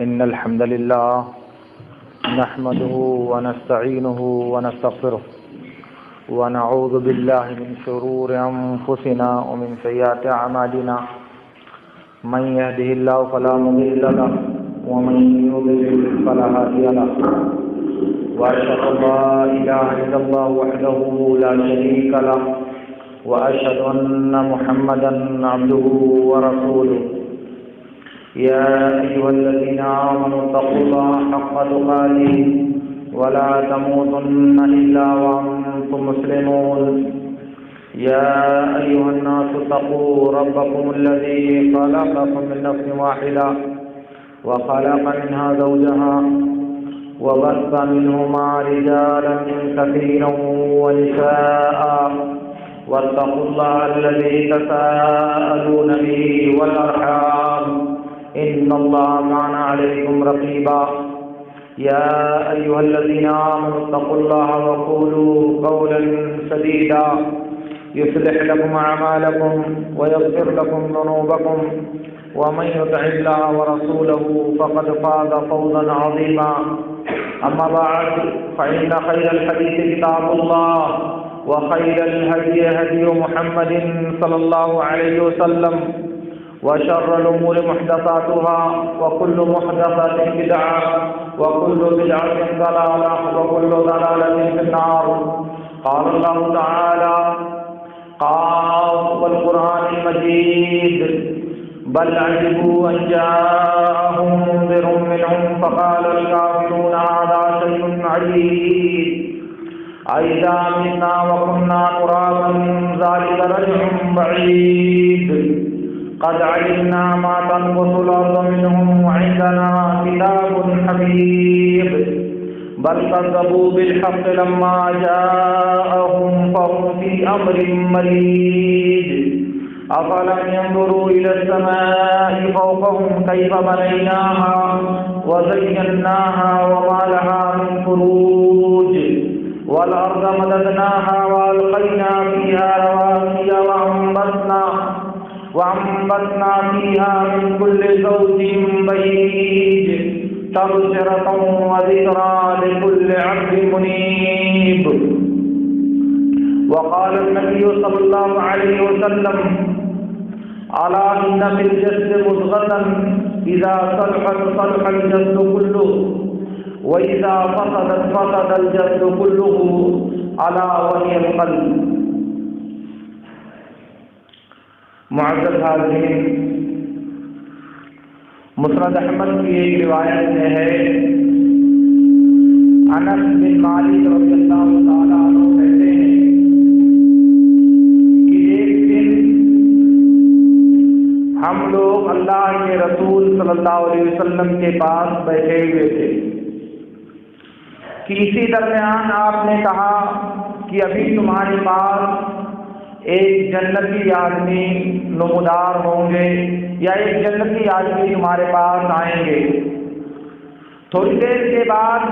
إن الحمد لله نحمده ونستعينه ونستغفره ونعوذ بالله من شرور أنفسنا ومن سيئات أعمالنا من يهده الله فلا مضل له ومن يضلل فلا هادي له وأشهد أن لا إله إلا الله وحده لا شريك له وأشهد أن محمدا عبده ورسوله يا أيها الذين آمنوا اتقوا الله حق تقاته ولا تموتن إلا وأنتم مسلمون يا أيها الناس اتقوا ربكم الذي خلقكم من نفس واحدة وخلق منها زوجها وبث منهما رجالا كثيرا ونساء واتقوا الله الذي تساءلون به والأرحام إن الله كان عليكم رقيبا يا أيها الذين آمنوا اتقوا الله وقولوا قولا سديدا يصلح لكم أعمالكم ويغفر لكم ذنوبكم ومن يطع الله ورسوله فقد فاز فوزا عظيما أما بعد فإن خير الحديث كتاب الله وخير الهدي هدي محمد صلى الله عليه وسلم وشر الأمور محدثاتها وكل محدثة بدعة وكل بدعة ضلالة وكل ضلالة في النار قال الله تعالى قاف والقرآن المجيد بل عجبوا أن جاءهم منذر منهم فقال الكافرون هذا شيء عجيب أإذا متنا وكنا ترابا ذلك رجع بعيد قد علمنا ما تنقص الأرض منهم وعندنا كتاب حفيظ بل كذبوا بالحق لما جاءهم فهم في أمر مريج أفلم ينظروا إلى السماء فوقهم كيف بنيناها وزيناها وما لها من فروج والأرض مددناها وألقينا فيها رواسي وأنبتنا فيها من كل زوج بهيج تبصرة وذكرى لكل عبد منيب. وقال النبي صلى الله عليه وسلم ألا إن في الجسد مضغة إذا صلحت صلح الجسد كله وإذا فسدت فسد الجسد كله ألا وهي القلب. معزز حاضرین، مسند احمد کی ایک روایت میں ہے، انس بن مالک رضی اللہ تعالیٰ عنہ کہتے ہیں کہ ایک دن ہم لوگ اللہ کے رسول صلی اللہ علیہ وسلم کے پاس بیٹھے ہوئے تھے کہ اسی درمیان آپ نے کہا کہ ابھی تمہارے پاس ایک جنتی آدمی نمودار ہوں گے یا ایک جنتی آدمی تمہارے پاس آئیں گے. تھوڑی دیر کے بعد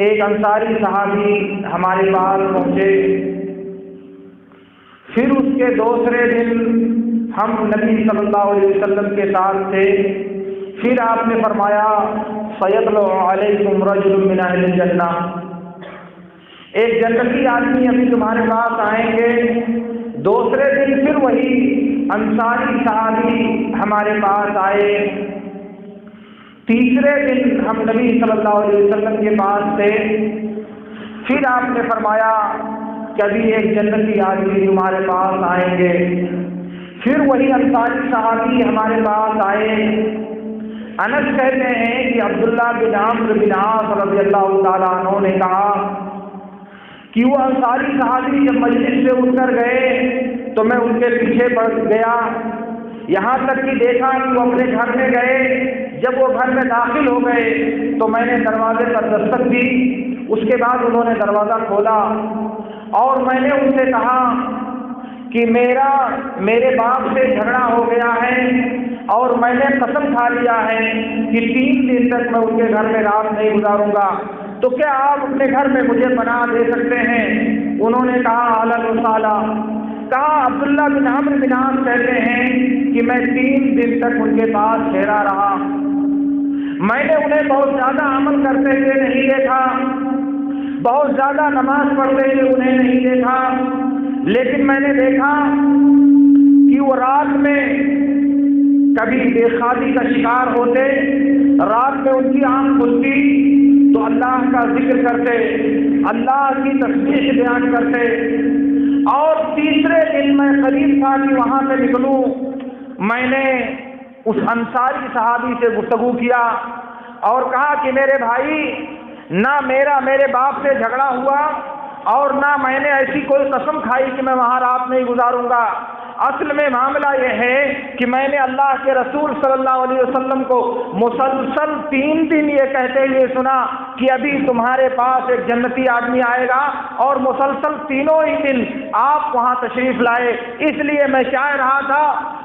ایک انصاری صحابی ہمارے پاس پہنچے. پھر اس کے دوسرے دن ہم نبی صلی اللہ علیہ وسلم کے ساتھ تھے. پھر آپ نے فرمایا سیطلع علیکم رجل من اہل الجنہ، ایک جنتی آدمی ابھی تمہارے پاس آئیں گے. دوسرے دن پھر وہی انصاری صحابی ہمارے پاس آئے. تیسرے دن ہم نبی صلی اللہ علیہ وسلم کے پاس تھے. پھر آپ نے فرمایا کہ ابھی ایک جنتی آدمی تمہارے پاس آئیں گے. پھر وہی انصاری صحابی ہمارے پاس آئے. انس کہتے ہیں کہ عبداللہ بن عمرو بن عاص رضی اللہ تعالیٰ عنہ نے کہا کہ وہ انصاری صحابی جب مجلس سے اٹھ کر گئے تو میں ان کے پیچھے پڑ گیا، یہاں تک کہ دیکھا کہ وہ اپنے گھر میں گئے. جب وہ گھر میں داخل ہو گئے تو میں نے دروازے پر دستک دی. اس کے بعد انہوں نے دروازہ کھولا اور میں نے ان سے کہا کہ میرے باپ سے جھگڑا ہو گیا ہے اور میں نے قسم کھا لیا ہے کہ 3 دن تک میں ان کے گھر میں رات نہیں گزاروں گا، تو کیا آپ اپنے گھر میں مجھے پناہ دے سکتے ہیں؟ انہوں نے کہا اہلا و سہلا. کہا عبداللہ بن عمرو بن عاص کہتے ہیں کہ میں 3 دن تک ان کے پاس ٹھہرا رہا. میں نے انہیں بہت زیادہ عمل کرتے ہوئے نہیں دیکھا، بہت زیادہ نماز پڑھتے ہوئے انہیں نہیں دیکھا، لیکن میں نے دیکھا کہ وہ رات میں کبھی بے خوابی کا شکار ہوتے، رات میں ان کی آنکھ کھلتی تو اللہ کا ذکر کرتے، اللہ کی تسبیح بیان کرتے، اور تیسرے دن میں قریب تھا کہ وہاں سے نکلوں، میں نے اس انصاری صحابی سے گفتگو کیا اور کہا کہ میرے بھائی، نہ میرے باپ سے جھگڑا ہوا اور نہ میں نے ایسی کوئی قسم کھائی کہ میں وہاں رات نہیں گزاروں گا، اصل میں معاملہ یہ ہے کہ میں نے اللہ کے رسول صلی اللہ علیہ وسلم کو مسلسل 3 دن یہ کہتے ہوئے سنا کہ ابھی تمہارے پاس ایک جنتی آدمی آئے گا، اور مسلسل تینوں ہی دن آپ وہاں تشریف لائے، اس لیے میں چاہ رہا تھا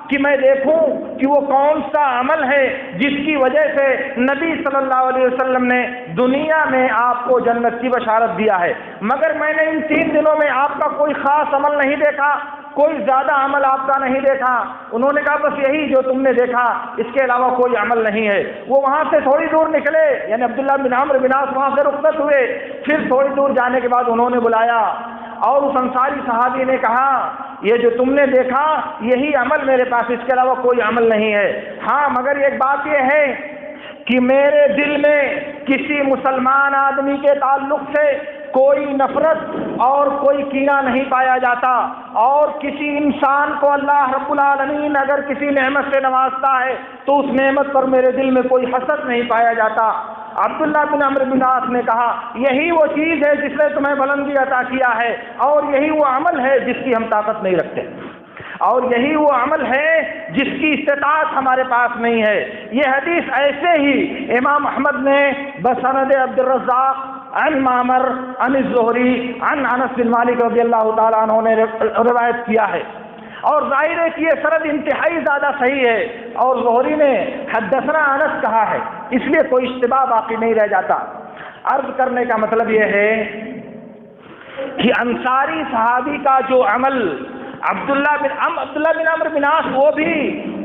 کہ میں دیکھوں کہ وہ کون سا عمل ہے جس کی وجہ سے نبی صلی اللہ علیہ وسلم نے دنیا میں آپ کو جنت کی بشارت دیا ہے، مگر میں نے ان 3 دنوں میں آپ کا کوئی خاص عمل نہیں دیکھا، کوئی زیادہ عمل آپ کا نہیں دیکھا۔ انہوں نے کہا بس یہی جو تم نے دیکھا، اس کے علاوہ کوئی عمل نہیں ہے۔ وہ وہاں سے تھوڑی دور نکلے، یعنی عبداللہ بن عمرو بن عاص وہاں سے رخصت ہوئے، پھر تھوڑی دور جانے کے بعد انہوں نے بلایا اور اس انصاری صحابی نے کہا یہ جو تم نے دیکھا یہی عمل میرے پاس، اس کے علاوہ کوئی عمل نہیں ہے، ہاں مگر ایک بات یہ ہے کہ میرے دل میں کسی مسلمان آدمی کے تعلق سے کوئی نفرت اور کوئی کینہ نہیں پایا جاتا، اور کسی انسان کو اللہ رب العالمین اگر کسی نعمت سے نوازتا ہے تو اس نعمت پر میرے دل میں کوئی حسد نہیں پایا جاتا۔ عبداللہ بن عمرو بن عاص نے کہا یہی وہ چیز ہے جس نے تمہیں بلندی عطا کیا ہے، اور یہی وہ عمل ہے جس کی ہم طاقت نہیں رکھتے، اور یہی وہ عمل ہے جس کی استطاعت ہمارے پاس نہیں ہے۔ یہ حدیث ایسے ہی امام احمد نے بسند عبد الرزاق عن معمر عن الزہری عن انس بن مالک رضی اللہ تعالیٰ عنہ نے روایت کیا ہے، اور ظاہر ہے کہ یہ سند انتہائی زیادہ صحیح ہے، اور زہری نے حدثنا انس کہا ہے، اس لیے کوئی اشتباہ باقی نہیں رہ جاتا۔ عرض کرنے کا مطلب یہ ہے کہ انصاری صحابی کا جو عمل عبداللہ بن عمرو بن عاص وہ بھی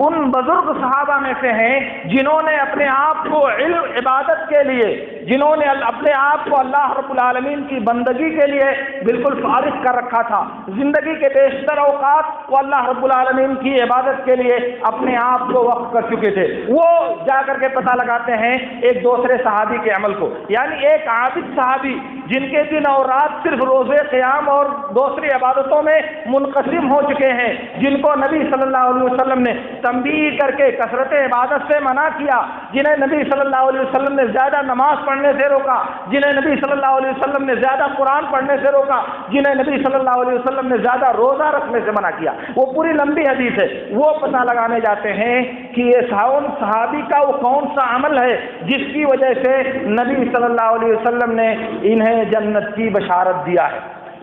ان بزرگ صحابہ میں سے ہیں جنہوں نے اپنے آپ کو علم عبادت کے لیے، جنہوں نے اپنے آپ کو اللہ رب العالمین کی بندگی کے لیے بالکل فارغ کر رکھا تھا، زندگی کے بیشتر اوقات وہ اللہ رب العالمین کی عبادت کے لیے اپنے آپ کو وقف کر چکے تھے۔ وہ جا کر کے پتہ لگاتے ہیں ایک دوسرے صحابی کے عمل کو، یعنی ایک عابد صحابی جن کے دن اور رات صرف روزے قیام اور دوسری عبادتوں میں منقسم ہو چکے ہیں، جن کو نبی صلی اللہ علیہ وسلم نے تنبیہ کر کے کثرت عبادت سے منع کیا، جنہیں نبی صلی اللہ علیہ وسلم نے زیادہ نماز پڑھنے سے روکا، جنہیں نبی صلی اللہ علیہ وسلم نے زیادہ قرآن پڑھنے سے روکا، جنہیں نبی صلی اللہ علیہ وسلم نے زیادہ روزہ رکھنے سے منع کیا۔ وہ پوری لمبی حدیث ہے، وہ پتہ لگانے جاتے ہیں کہ یہ صحابی کا وہ کون سا عمل ہے جس کی وجہ سے نبی صلی اللہ علیہ وسلم نے انہیں جنت کی بشارت دیا ہے۔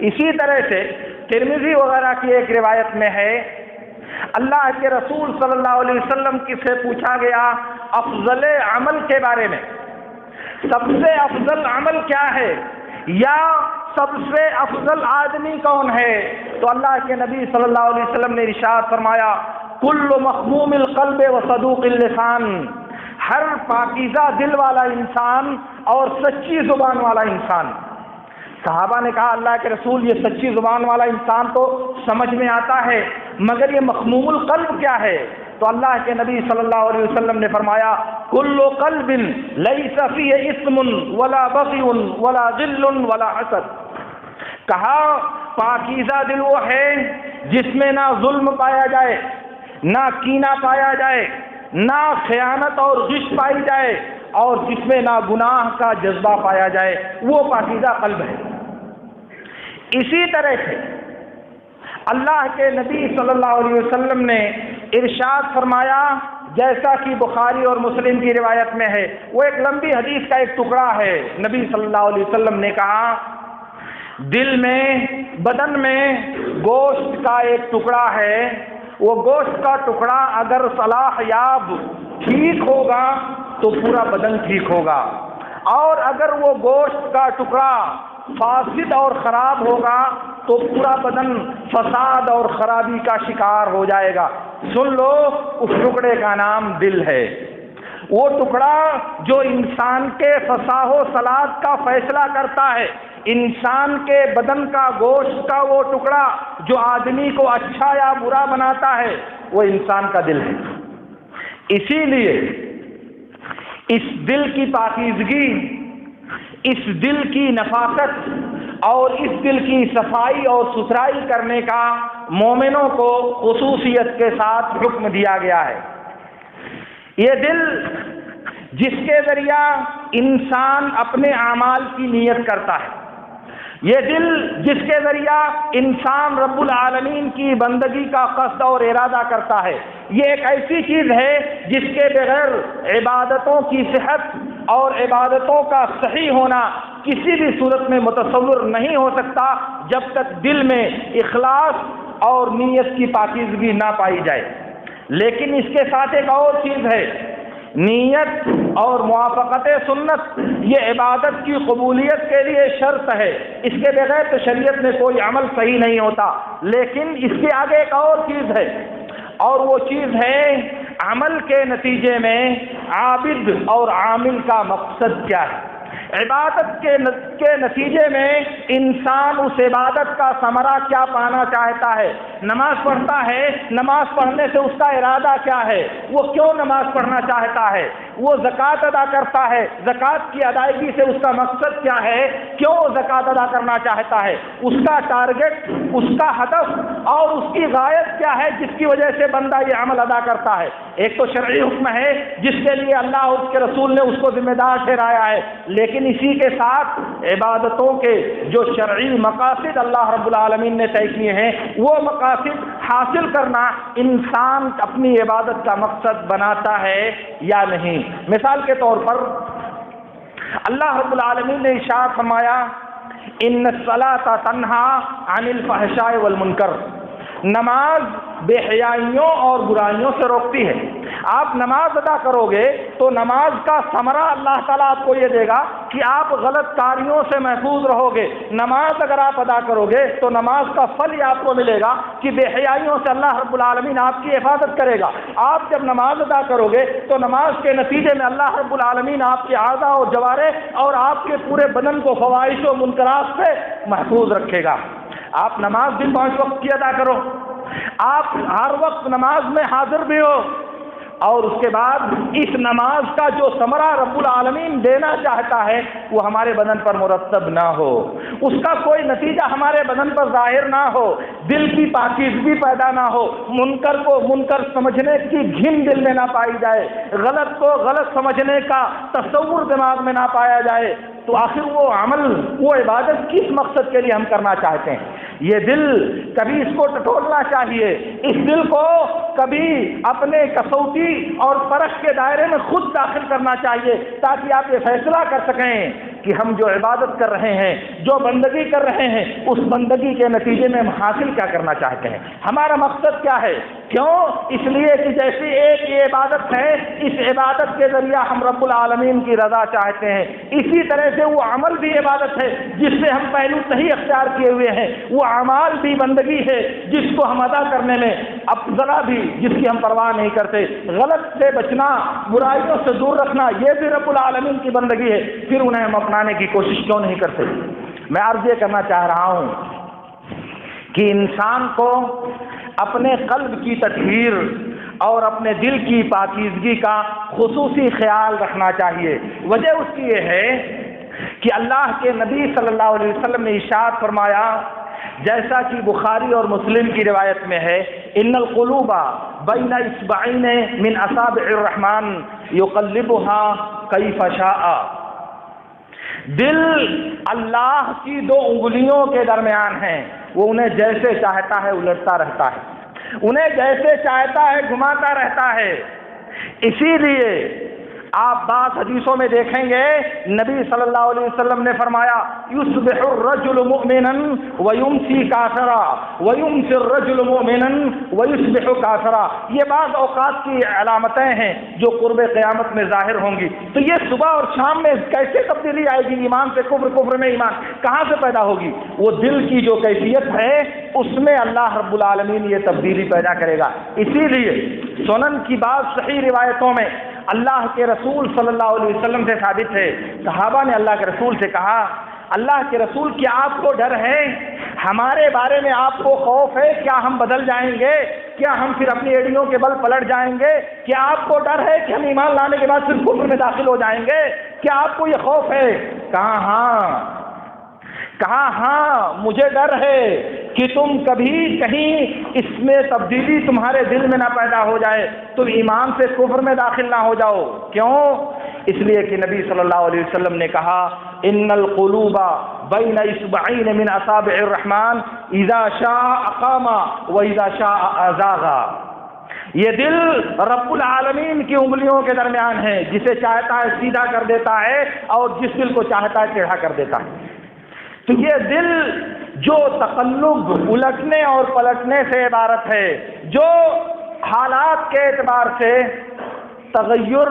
اسی طرح سے ترمذی وغیرہ کی ایک روایت میں ہے اللہ کے رسول صلی اللہ علیہ وسلم سے پوچھا گیا افضل عمل کے بارے میں، سب سے افضل عمل کیا ہے یا سب سے افضل آدمی کون ہے، تو اللہ کے نبی صلی اللہ علیہ وسلم نے ارشاد فرمایا کل مخموم القلب و صدوق اللسان، ہر پاکیزہ دل والا انسان اور سچی زبان والا انسان۔ صحابہ نے کہا اللہ کے رسول یہ سچی زبان والا انسان تو سمجھ میں آتا ہے، مگر یہ مخموم القلب کیا ہے؟ تو اللہ کے نبی صلی اللہ علیہ وسلم نے فرمایا کل قلب لیس فیہ اثم ولا بغی ولا غل ولا حسد، کہا پاکیزہ دل وہ ہے جس میں نہ ظلم پایا جائے، نہ کینہ پایا جائے، نہ خیانت اور غش پائی جائے، اور جس میں نہ گناہ کا جذبہ پایا جائے، وہ پاکیزہ قلب ہے۔ اسی طرح سے اللہ کے نبی صلی اللہ علیہ وسلم نے ارشاد فرمایا جیسا کہ بخاری اور مسلم کی روایت میں ہے، وہ ایک لمبی حدیث کا ایک ٹکڑا ہے، نبی صلی اللہ علیہ وسلم نے کہا دل میں بدن میں گوشت کا ایک ٹکڑا ہے، وہ گوشت کا ٹکڑا اگر صلاح یاب ٹھیک ہوگا تو پورا بدن ٹھیک ہوگا، اور اگر وہ گوشت کا ٹکڑا فاسد اور خراب ہوگا تو پورا بدن فساد اور خرابی کا شکار ہو جائے گا۔ سن لو اس ٹکڑے کا نام دل ہے۔ وہ ٹکڑا جو انسان کے فساد و صلاح کا فیصلہ کرتا ہے، انسان کے بدن کا گوشت کا وہ ٹکڑا جو آدمی کو اچھا یا برا بناتا ہے، وہ انسان کا دل ہے۔ اسی لیے اس دل کی پاکیزگی، اس دل کی نفاست اور اس دل کی صفائی اور ستھرائی کرنے کا مومنوں کو خصوصیت کے ساتھ حکم دیا گیا ہے۔ یہ دل جس کے ذریعہ انسان اپنے اعمال کی نیت کرتا ہے، یہ دل جس کے ذریعہ انسان رب العالمین کی بندگی کا قصد اور ارادہ کرتا ہے، یہ ایک ایسی چیز ہے جس کے بغیر عبادتوں کی صحت اور عبادتوں کا صحیح ہونا کسی بھی صورت میں متصور نہیں ہو سکتا جب تک دل میں اخلاص اور نیت کی پاکیزگی نہ پائی جائے۔ لیکن اس کے ساتھ ایک اور چیز ہے، نیت اور موافقت سنت یہ عبادت کی قبولیت کے لیے شرط ہے، اس کے بغیر تو شریعت میں کوئی عمل صحیح نہیں ہوتا۔ لیکن اس کے آگے ایک اور چیز ہے، اور وہ چیز ہے عمل کے نتیجے میں عابد اور عامل کا مقصد کیا ہے۔ عبادت کے نتیجے میں انسان اس عبادت کا ثمرہ کیا پانا چاہتا ہے۔ نماز پڑھتا ہے، نماز پڑھنے سے اس کا ارادہ کیا ہے، وہ کیوں نماز پڑھنا چاہتا ہے۔ وہ زکوٰۃ ادا کرتا ہے، زکوٰۃ کی ادائیگی سے اس کا مقصد کیا ہے، کیوں وہ زکوٰۃ ادا کرنا چاہتا ہے، اس کا ٹارگٹ، اس کا ہدف اور اس کی غایت کیا ہے جس کی وجہ سے بندہ یہ عمل ادا کرتا ہے۔ ایک تو شرعی حکم ہے جس کے لیے اللہ اور اس کے رسول نے اس کو ذمہ دار ٹھہرایا ہے، لیکن اسی کے ساتھ عبادتوں کے جو شرعی مقاصد اللہ رب العالمین نے طے کیے ہیں، وہ مقاصد حاصل کرنا انسان اپنی عبادت کا مقصد بناتا ہے یا نہیں۔ مثال کے طور پر اللہ رب العالمین نے ارشاد فرمایا ان الصلاۃ تنہا عن الفحشاء والمنکر، نماز بے حیائیوں اور برائیوں سے روکتی ہے۔ آپ نماز ادا کرو گے تو نماز کا ثمرہ اللہ تعالیٰ آپ کو یہ دے گا کہ آپ غلط کاریوں سے محفوظ رہو گے۔ نماز اگر آپ ادا کرو گے تو نماز کا پھل یہ آپ کو ملے گا کہ بے حیائیوں سے اللہ رب العالمین آپ کی حفاظت کرے گا۔ آپ جب نماز ادا کرو گے تو نماز کے نتیجے میں اللہ رب العالمین آپ کے اعضاء اور جوارح اور آپ کے پورے بدن کو فواحش و منکرات سے محفوظ رکھے گا۔ آپ نماز بھی 5 وقت کی ادا کرو، آپ ہر وقت نماز میں حاضر بھی ہو، اور اس کے بعد اس نماز کا جو ثمرہ رب العالمین دینا چاہتا ہے وہ ہمارے بدن پر مرتب نہ ہو، اس کا کوئی نتیجہ ہمارے بدن پر ظاہر نہ ہو، دل کی پاکیزگی پیدا نہ ہو، منکر کو منکر سمجھنے کی گھن دل میں نہ پائی جائے، غلط کو غلط سمجھنے کا تصور دماغ میں نہ پایا جائے، تو آخر وہ عمل، وہ عبادت کس مقصد کے لیے ہم کرنا چاہتے ہیں۔ یہ دل کبھی اس کو ٹٹولنا چاہیے، اس دل کو کبھی اپنے کسوٹی اور پرکھ کے دائرے میں خود داخل کرنا چاہیے تاکہ آپ یہ فیصلہ کر سکیں کہ ہم جو عبادت کر رہے ہیں، جو بندگی کر رہے ہیں، اس بندگی کے نتیجے میں ہم حاصل کیا کرنا چاہتے ہیں، ہمارا مقصد کیا ہے۔ کیوں؟ اس لیے کہ جیسی ایک یہ عبادت ہے، اس عبادت کے ذریعہ ہم رب العالمین کی رضا چاہتے ہیں، اسی طرح سے وہ عمل بھی عبادت ہے جس سے ہم پہلو صحیح اختیار کیے ہوئے ہیں، وہ اعمال بھی بندگی ہے جس کو ہم ادا کرنے میں اب ذرا بھی جس کی ہم پرواہ نہیں کرتے، غلط سے بچنا، برائیوں سے دور رکھنا، یہ بھی رب العالمین کی بندگی ہے، پھر انہیں ہم اپنانے کی کوشش کیوں نہیں کرتے۔ میں عرض یہ کرنا چاہ رہا ہوں کہ انسان کو اپنے قلب کی تطہیر اور اپنے دل کی پاکیزگی کا خصوصی خیال رکھنا چاہیے۔ وجہ اس کی یہ ہے کہ اللہ کے نبی صلی اللہ علیہ وسلم نے ارشاد فرمایا، جیسا کہ بخاری اور مسلم کی روایت میں ہے، ان القلوب بین اصبعین من اصابع الرحمن یقلبها کیف شاء، دل اللہ کی 2 انگلیوں کے درمیان ہیں، وہ انہیں جیسے چاہتا ہے الٹتا رہتا ہے، انہیں جیسے چاہتا ہے گھماتا رہتا ہے۔ اسی لیے آپ بعض حدیثوں میں دیکھیں گے نبی صلی اللہ علیہ وسلم نے فرمایا، یصبح الرجل مؤمنا ویمسی کافرا ویمسی الرجل مؤمنا ویصبح کافرا، یہ بعض اوقات کی علامتیں ہیں جو قرب قیامت میں ظاہر ہوں گی۔ تو یہ صبح اور شام میں کیسے تبدیلی آئے گی؟ ایمان سے کفر، کفر میں ایمان کہاں سے پیدا ہوگی؟ وہ دل کی جو کیفیت ہے اس میں اللہ رب العالمین یہ تبدیلی پیدا کرے گا۔ اسی لیے سنن کی بعض صحیح روایتوں میں اللہ کے رسول صلی اللہ علیہ وسلم سے ثابت ہے، صحابہ نے اللہ کے رسول سے کہا، اللہ کے رسول کیا آپ کو ڈر ہے؟ ہمارے بارے میں آپ کو خوف ہے؟ کیا ہم بدل جائیں گے؟ کیا ہم پھر اپنی ایڑیوں کے بل پلٹ جائیں گے؟ کیا آپ کو ڈر ہے کہ ہم ایمان لانے کے بعد پھر کفر میں داخل ہو جائیں گے؟ کیا آپ کو یہ خوف ہے؟ کہا ہاں مجھے ڈر ہے کہ تم کبھی کہیں اس میں تبدیلی تمہارے دل میں نہ پیدا ہو جائے، تم ایمان سے کفر میں داخل نہ ہو جاؤ۔ کیوں؟ اس لیے کہ نبی صلی اللہ علیہ وسلم نے کہا، ان القلوب بین اصبعین من اصابع الرحمن اذا شاء اقام و اذا شاء ازاغ۔ یہ دل رب العالمین کی انگلیوں کے درمیان ہے، جسے چاہتا ہے سیدھا کر دیتا ہے اور جس دل کو چاہتا ہے ٹیڑھا کر دیتا ہے۔ تو یہ دل جو تقلب، الٹنے اور پلٹنے سے عبارت ہے، جو حالات کے اعتبار سے تغیر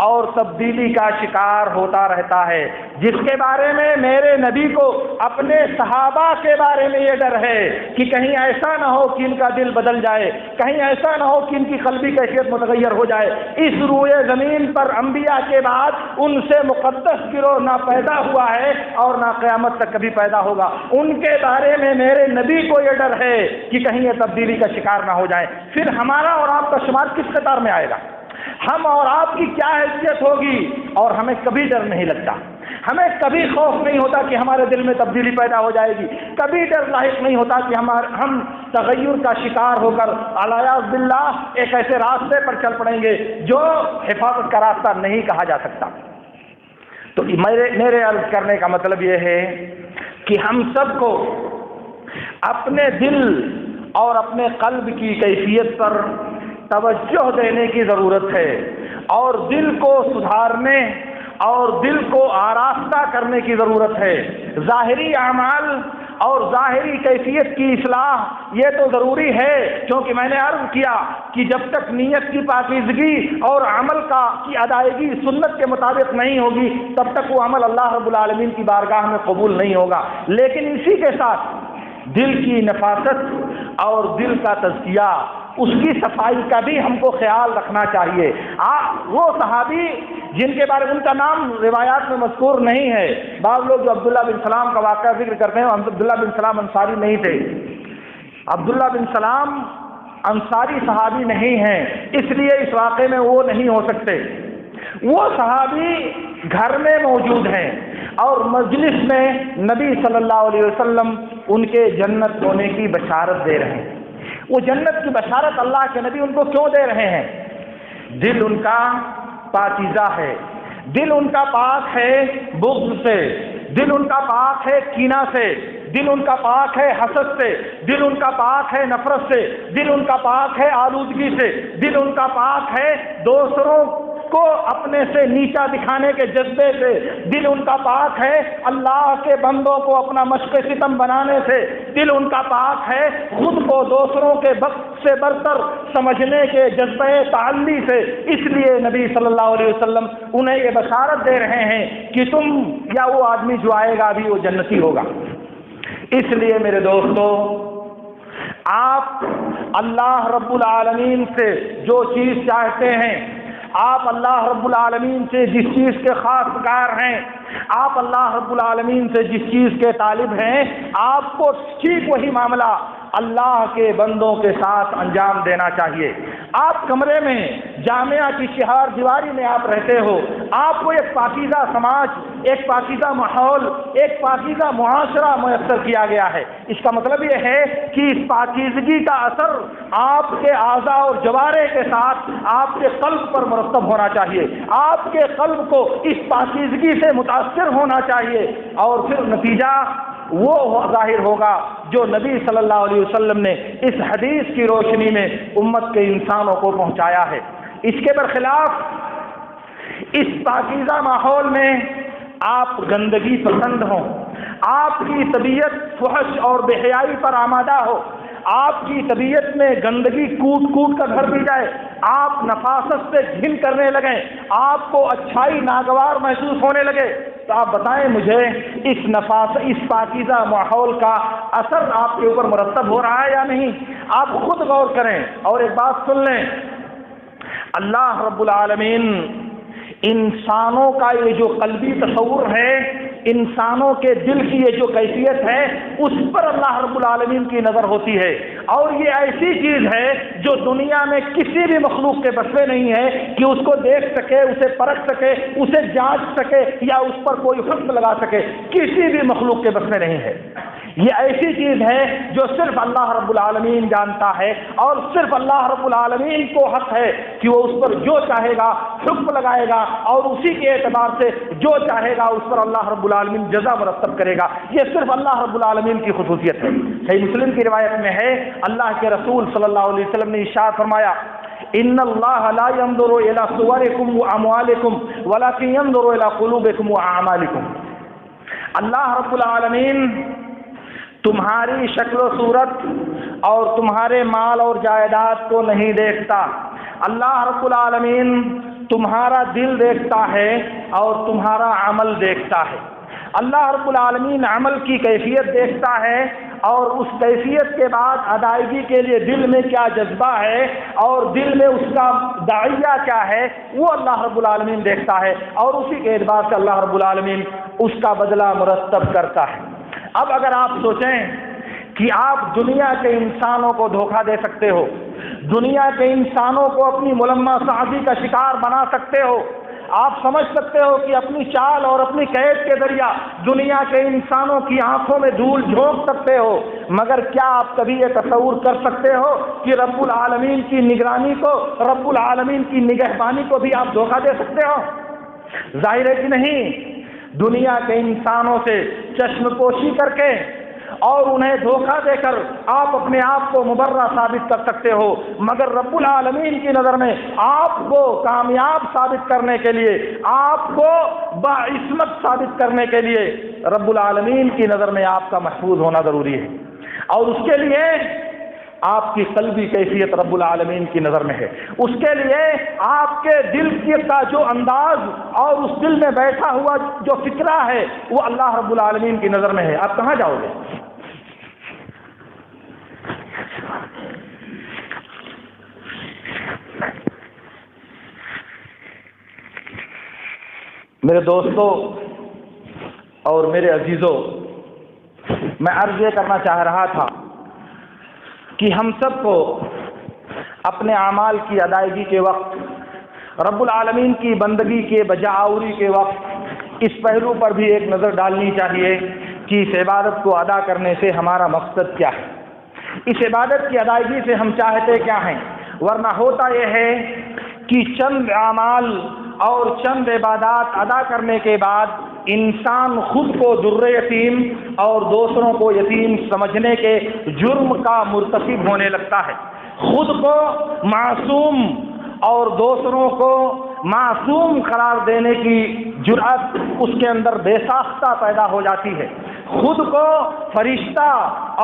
اور تبدیلی کا شکار ہوتا رہتا ہے، جس کے بارے میں میرے نبی کو اپنے صحابہ کے بارے میں یہ ڈر ہے کہ کہیں ایسا نہ ہو کہ ان کا دل بدل جائے، کہیں ایسا نہ ہو کہ ان کی قلبی کیفیت متغیر ہو جائے۔ اس روئے زمین پر انبیاء کے بعد ان سے مقدس گروہ نہ پیدا ہوا ہے اور نہ قیامت تک کبھی پیدا ہوگا۔ ان کے بارے میں میرے نبی کو یہ ڈر ہے کہ کہیں یہ تبدیلی کا شکار نہ ہو جائے۔ پھر ہمارا اور آپ کا شمار کس قطار میں آئے گا؟ ہم اور آپ کی کیا حیثیت ہوگی؟ اور ہمیں کبھی ڈر نہیں لگتا، ہمیں کبھی خوف نہیں ہوتا کہ ہمارے دل میں تبدیلی پیدا ہو جائے گی، کبھی ڈر لاحق نہیں ہوتا کہ ہم تغیر کا شکار ہو کر الیاذ باللہ ایک ایسے راستے پر چل پڑیں گے جو حفاظت کا راستہ نہیں کہا جا سکتا۔ تو میرے عرض کرنے کا مطلب یہ ہے کہ ہم سب کو اپنے دل اور اپنے قلب کی کیفیت پر توجہ دینے کی ضرورت ہے، اور دل کو سدھارنے اور دل کو آراستہ کرنے کی ضرورت ہے۔ ظاہری اعمال اور ظاہری کیفیت کی اصلاح یہ تو ضروری ہے، کیونکہ میں نے عرض کیا کہ جب تک نیت کی پاکیزگی اور عمل کی ادائیگی سنت کے مطابق نہیں ہوگی، تب تک وہ عمل اللہ رب العالمین کی بارگاہ میں قبول نہیں ہوگا۔ لیکن اسی کے ساتھ دل کی نفاست اور دل کا تزکیہ، اس کی صفائی کا بھی ہم کو خیال رکھنا چاہیے۔ وہ صحابی جن کے بارے میں ان کا نام روایات میں مذکور نہیں ہے، بعض لوگ جو عبداللہ بن سلام کا واقعہ ذکر کرتے ہیں، عبداللہ بن سلام انصاری نہیں تھے۔ عبداللہ بن سلام انصاری صحابی نہیں ہیں، اس لیے اس واقعے میں وہ نہیں ہو سکتے۔ وہ صحابی گھر میں موجود ہیں اور مجلس میں نبی صلی اللہ علیہ وسلم ان کے جنت ہونے کی بشارت دے رہے ہیں۔ وہ جنت کی بشارت اللہ کے نبی ان کو کیوں دے رہے ہیں؟ دل ان کا پاکیزہ ہے، دل ان کا پاک ہے بغض سے، دل ان کا پاک ہے کینہ سے، دل ان کا پاک ہے حسد سے، دل ان کا پاک ہے نفرت سے، دل ان کا پاک ہے آلودگی سے، دل ان کا پاک ہے دوسروں کو اپنے سے نیچا دکھانے کے جذبے سے، دل ان کا پاک ہے اللہ کے بندوں کو اپنا مشق ستم بنانے سے، دل ان کا پاک ہے خود کو دوسروں کے وقت سے برتر سمجھنے کے جذبے تعلی سے۔ اس لیے نبی صلی اللہ علیہ وسلم انہیں یہ بشارت دے رہے ہیں کہ تم یا وہ آدمی جو آئے گا بھی وہ جنتی ہوگا۔ اس لیے میرے دوستو، آپ اللہ رب العالمین سے جو چیز چاہتے ہیں، آپ اللہ رب العالمین سے جس چیز کے خواستگار ہیں، آپ اللہ رب العالمین سے جس چیز کے طالب ہیں، آپ کو ٹھیک وہی معاملہ اللہ کے بندوں کے ساتھ انجام دینا چاہیے۔ آپ کمرے میں جامعہ کی چہار دیواری میں آپ رہتے ہو، آپ کو ایک پاکیزہ سماج، ایک پاکیزہ ماحول، ایک پاکیزہ معاشرہ میسر کیا گیا ہے۔ اس کا مطلب یہ ہے کہ اس پاکیزگی کا اثر آپ کے اعضاء اور جوارح کے ساتھ آپ کے قلب پر مرتب ہونا چاہیے، آپ کے قلب کو اس پاکیزگی سے متاثر ہونا چاہیے، اور پھر نتیجہ وہ ظاہر ہوگا جو نبی صلی اللہ علیہ وسلم نے اس حدیث کی روشنی میں امت کے انسانوں کو پہنچایا ہے۔ اس کے برخلاف اس پاکیزہ ماحول میں آپ گندگی پسند ہوں، آپ کی طبیعت فحش اور بے حیائی پر آمادہ ہو، آپ کی طبیعت میں گندگی کوٹ کوٹ کر بھر دی جائے، آپ نفاست سے گھن کرنے لگیں، آپ کو اچھائی ناگوار محسوس ہونے لگے، تو آپ بتائیں مجھے اس پاکیزہ ماحول کا اثر آپ کے اوپر مرتب ہو رہا ہے یا نہیں؟ آپ خود غور کریں۔ اور ایک بات سن لیں، اللہ رب العالمین انسانوں کا یہ جو قلبی تصور ہے، انسانوں کے دل کی یہ جو کیفیت ہے، اس پر اللہ رب العالمین کی نظر ہوتی ہے، اور یہ ایسی چیز ہے جو دنیا میں کسی بھی مخلوق کے بس میں نہیں ہے کہ اس کو دیکھ سکے، اسے پرکھ سکے، اسے جانچ سکے یا اس پر کوئی حکم لگا سکے، کسی بھی مخلوق کے بس میں نہیں ہے۔ یہ ایسی چیز ہے جو صرف اللہ رب العالمین جانتا ہے، اور صرف اللہ رب العالمین کو حق ہے کہ وہ اس پر جو چاہے گا حکم لگائے گا، اور اسی کے اعتبار سے جو چاہے گا اس پر اللہ رب العالمین جزا مرتب کرے گا۔ یہ صرف اللہ رب العالمین کی خصوصیت ہے۔ صحیح مسلم کی روایت میں ہے، اللہ کے رسول صلی اللہ علیہ وسلم نے ارشاد فرمایا، ان اللہ لا ينظر الى صورکم واموالکم ولکن ينظر الى قلوبکم واعمالکم۔ اللہ رب العالمین تمہاری شکل و صورت اور تمہارے مال اور جائیداد کو نہیں دیکھتا، اللہ رب العالمین تمہارا دل دیکھتا ہے اور تمہارا عمل دیکھتا ہے۔ اللہ رب العالمین عمل کی کیفیت دیکھتا ہے، اور اس کیفیت کے بعد ادائیگی کے لیے دل میں کیا جذبہ ہے اور دل میں اس کا داعیہ کیا ہے، وہ اللہ رب العالمین دیکھتا ہے، اور اسی کے اعتبار سے اللہ رب العالمین اس کا بدلہ مرتب کرتا ہے۔ اب اگر آپ سوچیں کہ آپ دنیا کے انسانوں کو دھوکہ دے سکتے ہو، دنیا کے انسانوں کو اپنی ملمہ سازی کا شکار بنا سکتے ہو، آپ سمجھ سکتے ہو کہ اپنی چال اور اپنی قید کے ذریعہ دنیا کے انسانوں کی آنکھوں میں دھول جھونک سکتے ہو، مگر کیا آپ کبھی یہ تصور کر سکتے ہو کہ رب العالمین کی نگرانی کو، رب العالمین کی نگہبانی کو بھی آپ دھوکہ دے سکتے ہو؟ ظاہر ہے کہ نہیں۔ دنیا کے انسانوں سے چشم پوشی کر کے اور انہیں دھوکہ دے کر آپ اپنے آپ کو مبرہ ثابت کر سکتے ہو، مگر رب العالمین کی نظر میں آپ کو کامیاب ثابت کرنے کے لیے، آپ کو باعصمت ثابت کرنے کے لیے رب العالمین کی نظر میں آپ کا محفوظ ہونا ضروری ہے، اور اس کے لیے آپ کی قلبی کیفیت رب العالمین کی نظر میں ہے۔ اس کے لیے آپ کے دل کا جو انداز اور اس دل میں بیٹھا ہوا جو فکرہ ہے وہ اللہ رب العالمین کی نظر میں ہے۔ آپ کہاں جاؤ گے؟ میرے دوستوں اور میرے عزیزوں، میں عرض یہ کرنا چاہ رہا تھا کہ ہم سب کو اپنے اعمال کی ادائیگی کے وقت، رب العالمین کی بندگی کے بجاوری کے وقت اس پہلو پر بھی ایک نظر ڈالنی چاہیے کہ اس عبادت کو ادا کرنے سے ہمارا مقصد کیا ہے، اس عبادت کی ادائیگی سے ہم چاہتے کیا ہیں۔ ورنہ ہوتا یہ ہے کہ چند اعمال اور چند عبادات ادا کرنے کے بعد انسان خود کو در یتیم اور دوسروں کو یتیم سمجھنے کے جرم کا مرتکب ہونے لگتا ہے، خود کو معصوم اور دوسروں کو معصوم قرار دینے کی جرأت اس کے اندر بے ساختہ پیدا ہو جاتی ہے، خود کو فرشتہ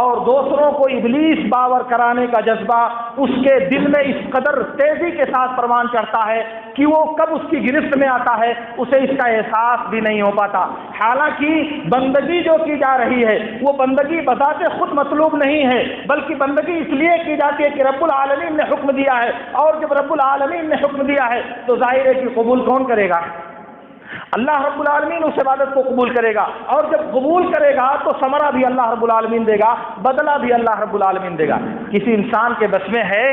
اور دوسروں کو ابلیس باور کرانے کا جذبہ اس کے دل میں اس قدر تیزی کے ساتھ پروان چڑھتا ہے کہ وہ کب اس کی گرفت میں آتا ہے اسے اس کا احساس بھی نہیں ہو پاتا۔ حالانکہ بندگی جو کی جا رہی ہے وہ بندگی بذات خود مطلوب نہیں ہے، بلکہ بندگی اس لیے کی جاتی ہے کہ رب العالمین نے حکم دیا ہے، اور جب رب العالمین نے حکم دیا ہے تو ظاہر ہے کہ قبول کون کرے گا؟ اللہ رب العالمین اس عبادت کو قبول کرے گا، اور جب قبول کرے گا تو ثمرہ بھی اللہ رب العالمین دے گا، بدلہ بھی اللہ رب العالمین دے گا۔ کسی انسان کے بس میں ہے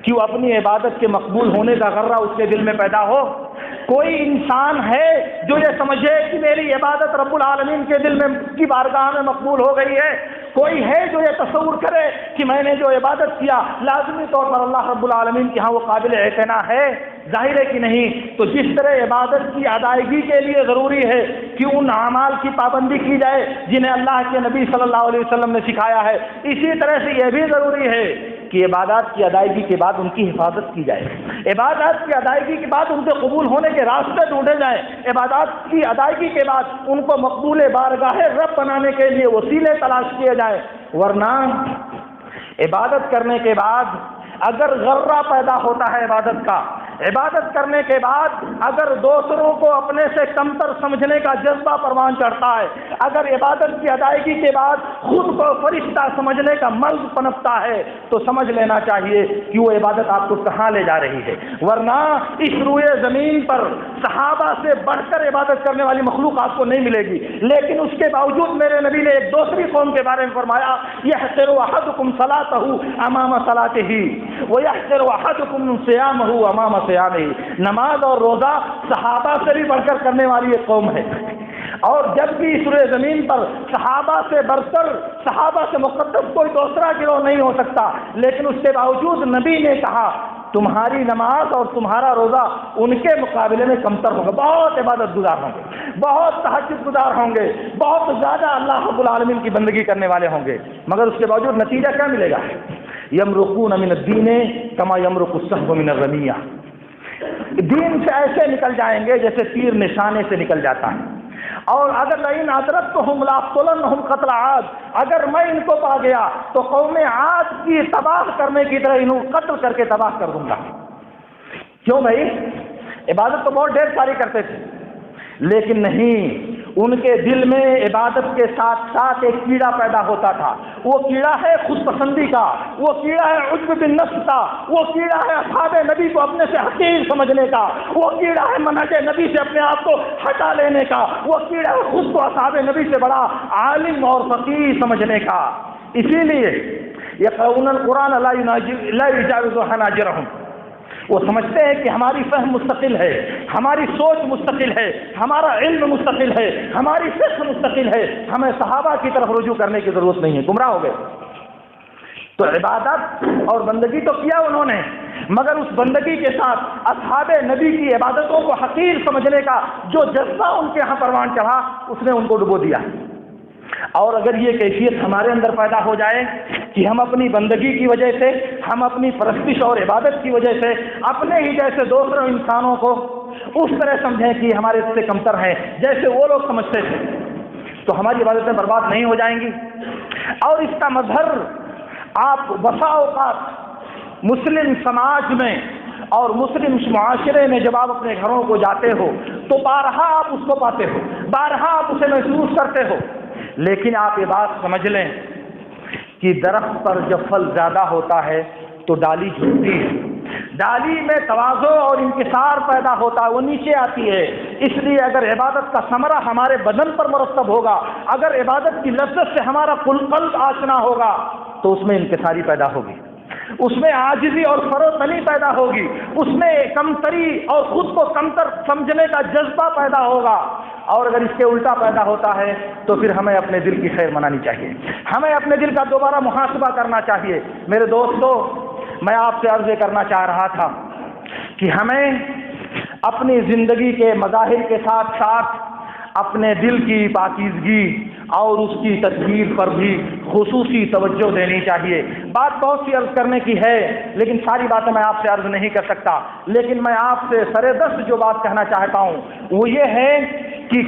کہ وہ اپنی عبادت کے مقبول ہونے کا غرہ اس کے دل میں پیدا ہو؟ کوئی انسان ہے جو یہ سمجھے کہ میری عبادت رب العالمین کے دل میں کی بارگاہ میں مقبول ہو گئی ہے؟ کوئی ہے جو یہ تصور کرے کہ میں نے جو عبادت کیا لازمی طور پر اللہ رب العالمین کے ہاں وہ قابل اعتنا ہے؟ ظاہر ہے کہ نہیں۔ تو جس طرح عبادت کی ادائیگی کے لیے ضروری ہے کہ ان اعمال کی پابندی کی جائے جنہیں اللہ کے نبی صلی اللہ علیہ وسلم نے سکھایا ہے، اسی طرح سے یہ بھی ضروری ہے کہ عبادات کی ادائیگی کے بعد ان کی حفاظت کی جائے، عبادات کی ادائیگی کے بعد ان کے قبول ہونے کے راستے ڈھونڈے جائیں، عبادات کی ادائیگی کے بعد ان کو مقبول بارگاہ رب بنانے کے لیے وسیلے تلاش کیے جائیں۔ ورنہ عبادت کرنے کے بعد اگر غرہ پیدا ہوتا ہے عبادت کا، عبادت کرنے کے بعد اگر دوسروں کو اپنے سے کمتر سمجھنے کا جذبہ پروان چڑھتا ہے، اگر عبادت کی ادائیگی کے بعد خود کو فرشتہ سمجھنے کا مرض پنپتا ہے، تو سمجھ لینا چاہیے کہ وہ عبادت آپ کو کہاں لے جا رہی ہے۔ ورنہ اس روئے زمین پر صحابہ سے بڑھ کر عبادت کرنے والی مخلوق آپ کو نہیں ملے گی، لیکن اس کے باوجود میرے نبی نے ایک دوسری قوم کے بارے میں فرمایا، یحقر احدکم صلاته امام صلاته ویحقر احدکم صیامه امام صیامه۔ نماز اور روزہ صحابہ سے بھی بڑھ کر کرنے والی ایک قوم ہے، اور جب بھی اس روئے زمین پر صحابہ سے بڑھ کر، صحابہ سے مقدس کوئی دوسرا گروہ نہیں ہو سکتا، لیکن اس کے باوجود نبی نے کہا تمہاری نماز اور تمہارا روزہ ان کے مقابلے میں کمتر ہوگا۔ بہت عبادت گزار ہوں گے، بہت تہجد گزار ہوں گے، بہت زیادہ اللہ رب العالمین کی بندگی کرنے والے ہوں گے، مگر اس کے باوجود نتیجہ کیا ملے گا؟ یمرقون من الدین کما یمرق السهم من الرمیہ، دین سے ایسے نکل جائیں گے جیسے تیر نشانے سے نکل جاتا ہے۔ اور اگر لئن ادرکتہم لاقتلنہم قتل عاد، اگر میں ان کو پا گیا تو قوم عاد کی تباہ کرنے کی طرح انہوں قتل کر کے تباہ کر دوں گا۔ کیوں بھائی؟ عبادت تو بہت ڈھیر ساری کرتے تھے، لیکن نہیں، ان کے دل میں عبادت کے ساتھ ساتھ ایک کیڑا پیدا ہوتا تھا۔ وہ کیڑا ہے خود پسندی کا، وہ کیڑا ہے عجب بالنفس کا، وہ کیڑا ہے اصحاب نبی کو اپنے سے حقیر سمجھنے کا، وہ کیڑا ہے منہج نبی سے اپنے آپ کو ہٹا لینے کا، وہ کیڑا ہے خود کو اصحاب نبی سے بڑا عالم اور فقیہ سمجھنے کا۔ اسی لیے یقرؤون القرآن لا یجاوز حناجرہم، وہ سمجھتے ہیں کہ ہماری فہم مستقل ہے، ہماری سوچ مستقل ہے، ہمارا علم مستقل ہے، ہماری فقہ مستقل ہے، ہمیں صحابہ کی طرف رجوع کرنے کی ضرورت نہیں ہے۔ گمراہ ہو گئے۔ تو عبادت اور بندگی تو کیا انہوں نے، مگر اس بندگی کے ساتھ اصحاب نبی کی عبادتوں کو حقیر سمجھنے کا جو جذبہ ان کے ہاں پروان چڑھا، اس نے ان کو ڈبو دیا۔ اور اگر یہ کیفیت ہمارے اندر پیدا ہو جائے کہ ہم اپنی بندگی کی وجہ سے، ہم اپنی پرستش اور عبادت کی وجہ سے اپنے ہی جیسے دوسرے انسانوں کو اس طرح سمجھیں کہ ہمارے سے کمتر ہیں جیسے وہ لوگ سمجھتے تھے، تو ہماری عبادتیں برباد نہیں ہو جائیں گی۔ اور اس کا مظہر آپ بسا اوقات مسلم سماج میں اور مسلم معاشرے میں جب آپ اپنے گھروں کو جاتے ہو تو بارہا آپ اس کو پاتے ہو، بارہا آپ اسے محسوس کرتے ہو، لیکن آپ یہ بات سمجھ لیں کہ درخت پر جب پھل زیادہ ہوتا ہے تو ڈالی جھکتی ہے، ڈالی میں تواضع اور انکسار پیدا ہوتا ہے، وہ نیچے آتی ہے۔ اس لیے اگر عبادت کا ثمرہ ہمارے بدن پر مرتب ہوگا، اگر عبادت کی لذت سے ہمارا قلب آشنا ہوگا تو اس میں انکساری پیدا ہوگی، اس میں عاجزی اور فروتنی پیدا ہوگی، اس میں کمتری اور خود کو کمتر سمجھنے کا جذبہ پیدا ہوگا۔ اور اگر اس کے الٹا پیدا ہوتا ہے تو پھر ہمیں اپنے دل کی خیر منانی چاہیے، ہمیں اپنے دل کا دوبارہ محاسبہ کرنا چاہیے۔ میرے دوستو، میں آپ سے عرض کرنا چاہ رہا تھا کہ ہمیں اپنی زندگی کے مظاہر کے ساتھ ساتھ اپنے دل کی پاکیزگی اور اس کی تطہیر پر بھی خصوصی توجہ دینی چاہیے۔ بات بہت سی عرض کرنے کی ہے، لیکن ساری باتیں میں آپ سے عرض نہیں کر سکتا، لیکن میں آپ سے سرے دست جو بات کہنا چاہتا ہوں وہ یہ ہے کہ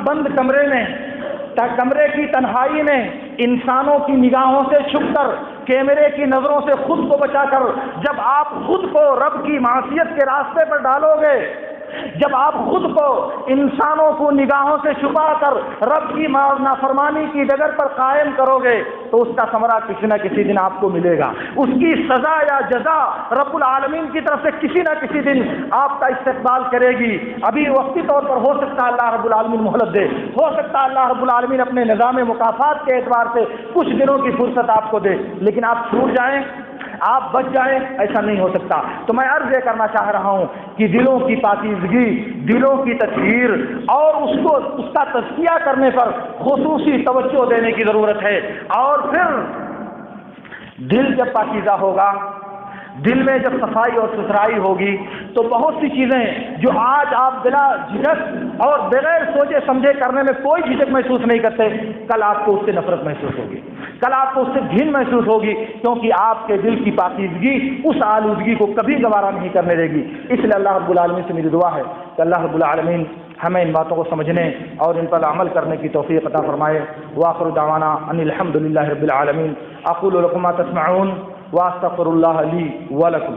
بند کمرے میں، کمرے کی تنہائی میں انسانوں کی نگاہوں سے چھپ کر، کیمرے کی نظروں سے خود کو بچا کر جب آپ خود کو رب کی معصیت کے راستے پر ڈالو گے، جب آپ خود کو انسانوں کو نگاہوں سے چھپا کر رب کی نافرمانی کی ڈگر پر قائم کرو گے تو اس کا ثمرہ کسی نہ کسی دن آپ کو ملے گا، اس کی سزا یا جزا رب العالمین کی طرف سے کسی نہ کسی دن آپ کا استقبال کرے گی۔ ابھی وقتی طور پر ہو سکتا ہے اللہ رب العالمین مہلت دے، ہو سکتا ہے اللہ رب العالمین اپنے نظام مکافات کے اعتبار سے کچھ دنوں کی فرصت آپ کو دے، لیکن آپ چھوٹ جائیں، آپ بچ جائیں، ایسا نہیں ہو سکتا۔ تو میں عرض یہ کرنا چاہ رہا ہوں کہ دلوں کی پاکیزگی، دلوں کی تطہیر اور اس کا تزکیہ کرنے پر خصوصی توجہ دینے کی ضرورت ہے۔ اور پھر دل جب پاکیزہ ہوگا، دل میں جب صفائی اور ستھرائی ہوگی تو بہت سی چیزیں جو آج آپ بلا جھجک اور بغیر سوچے سمجھے کرنے میں کوئی جھجک محسوس نہیں کرتے، کل آپ کو اس سے نفرت محسوس ہوگی، کل آپ کو اس سے گھن محسوس ہوگی، کیونکہ آپ کے دل کی پاکیزگی اس آلودگی کو کبھی گوارا نہیں کرنے دے گی۔ اس لیے اللہ رب العالمین سے میری دعا ہے کہ اللہ رب العالمین ہمیں ان باتوں کو سمجھنے اور ان پر عمل کرنے کی توفیق عطا فرمائے۔ وآخر دعوانا ان الحمد للہ رب العالمین۔ اقول لکم ما تسمعون واستغفر اللہ لی ولکم۔